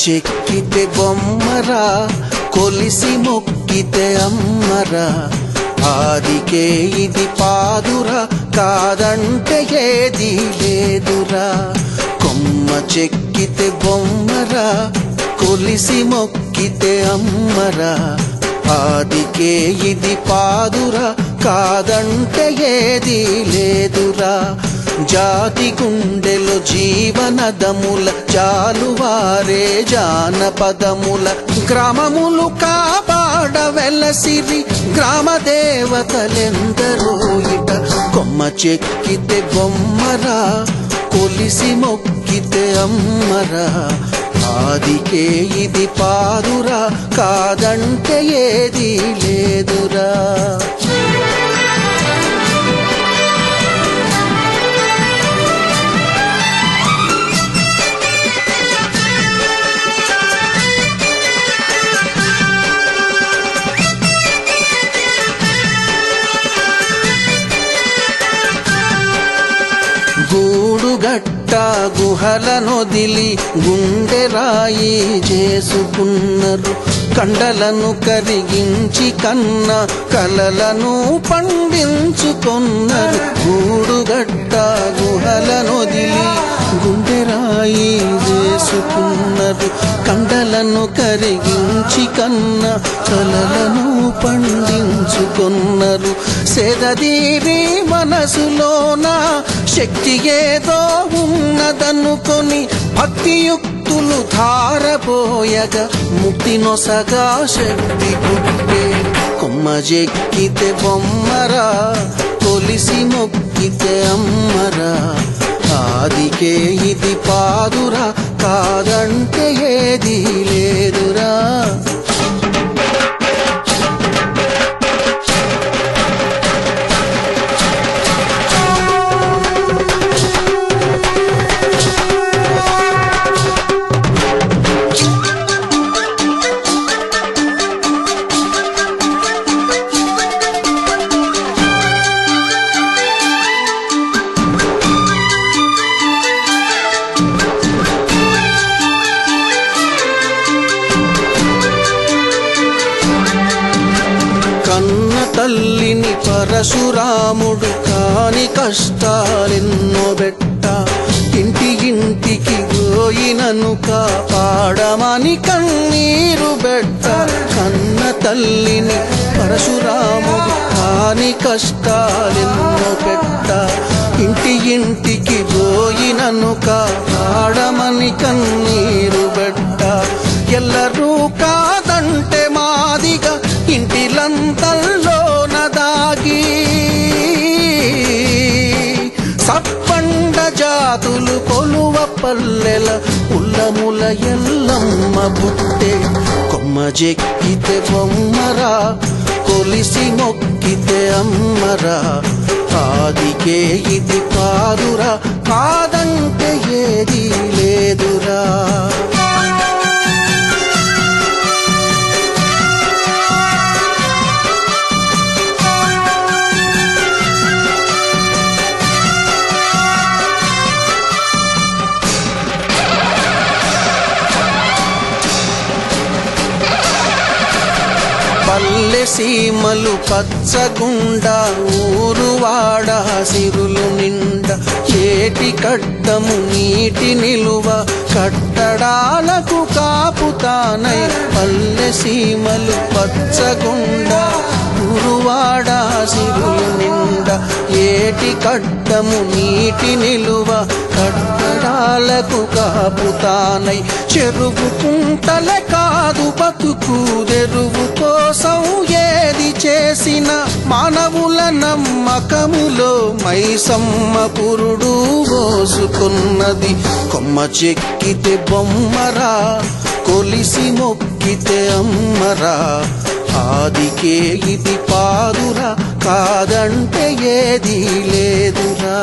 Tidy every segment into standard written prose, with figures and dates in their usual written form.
చెక్కితే బొమ్మరా కొలిసి మొక్కితే అమ్మరా ఆదికే ఇది పాదురా కాదంటే ఏది లేదురా కొమ్మ చెక్కితే బొమ్మరా కొలిసి మొక్కితే అమ్మరా ఆదికే ఇది పాదురా కాదంటే ఏది లేదురా జాతి గుండెలో జీవనదముల జాలువారే జానపదముల గ్రామములు కాపాడ వెలసిరి గ్రామ దేవతలెందరో ఇట కొమ్మ చెక్కితే బొమ్మరా కొలిసి మొక్కితే అమ్మరా ఆదికే ఇది పాదురా కాదంటే ఏది లేదురా గూడుగట్ట గుహలనొదిలి గుండె రాయి చేసుకున్నారు కండలను కరిగించి కన్న కలలను పండించుకున్నారు గూడుగట్ట గుహలనొదిలి గుండె రాయి చేసుకున్నారు కండలను కరిగించి కన్న కలలను పండించుకున్నారు సేదదీరి మనసులోన శక్తి ఏదో ఉన్నదనుకొని భక్తియుక్తులు ధారపోయగా ముక్తి నొసగా శక్తి పుట్టే కొమ్మ చెక్కితే బొమ్మరా కొలిసి మొక్కితే అమ్మరా ఆదికే ఇది పాదురా కాదంటే ఏది లేదురా తల్లిని పరశురాముడు కాని కష్టాలెన్నో బెట్ట ఇంటి ఇంటికి పోయినను కాపాడమని కన్నీరు బెట్ట కన్న తల్లిని పరశురాముడు కాని కష్టాలెన్నో బెట్ట ఇంటి ఇంటికి పోయినను కాపాడమని కన్నీరు బెట్ట ఎల్లరూ కాదంటే మాదిగా ఇంటిలంతల్లోన దాగి సప్పండ జాతులు కొలువ పల్లెల ఉల్లముల ఎల్లమ్మ బుట్టే కొమ్మ చెక్కితే బొమ్మరా కొలిసి మొక్కితే అమ్మరా ఆదికే ఇది పాదురా కాదంటే ఏది లేదురా పల్లె సీమలు పచ్చగుండా ఊరువాడ సిరులు నిండా ఏటి కట్టము నీటి నిలువ కట్టడాలకు కాపుతానై పల్లె సీమలు పచ్చగుండా ఊరువాడ సిరులు నిండా ఏటి కట్టము నీటి నిలువ కట్టడాలకు కాపుతానై చెరువు కుంటల కాదు బతుకు తెరువు కోసం ఏది చేసిన మానవుల నమ్మకములో మైసమ్మ పురుడు పోసుకున్నది కొమ్మ చెక్కితే బొమ్మరా కొలిసి మొక్కితే అమ్మరా ఆదికే ఇది పాదురా కాదంటే ఏది లేదురా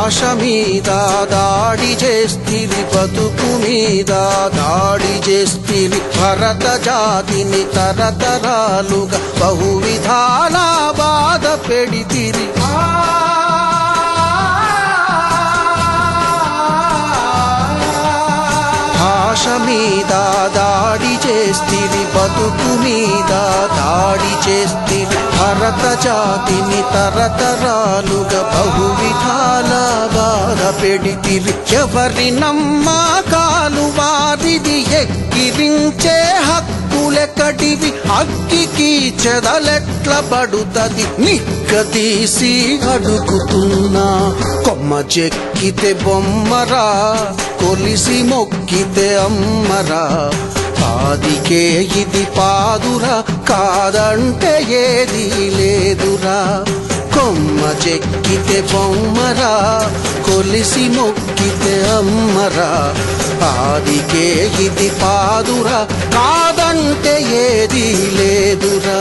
భాష మీద దాడి చేస్తిరి, బతుకు మీద దాడి చేస్తిరి. భరత జాతిని తరతరాలుగా బహువిధాల బాధ పెడితిరి. భాష మీద దాడి చేస్తిరి, బతుకు మీద దాడి చేస్తిరి. భరత జాతిని తరతరాలుగా బహువిధాల బాధ పెడితిరి. ఎవరి నమ్మకాలు వారిది, ఎక్కిరించే హక్కులెక్కడివి? అగ్గికి చెదలెట్ల పడుతది? నిక్కదీసి అడుగుతున్నా, కొమ్మ చెక్కితే బొమ్మరా, కొలిసి మొక్కితే అమ్మరా. పాదికే ఇది పాదురా, కాదంటే ఏది లేదురా. కొమ్మ చెక్కితే బొమ్మరా, కొలిసి మొక్కితే అమ్మరా. పాదికే ఇది పాదురా, కాదంటే ఏది లేదురా.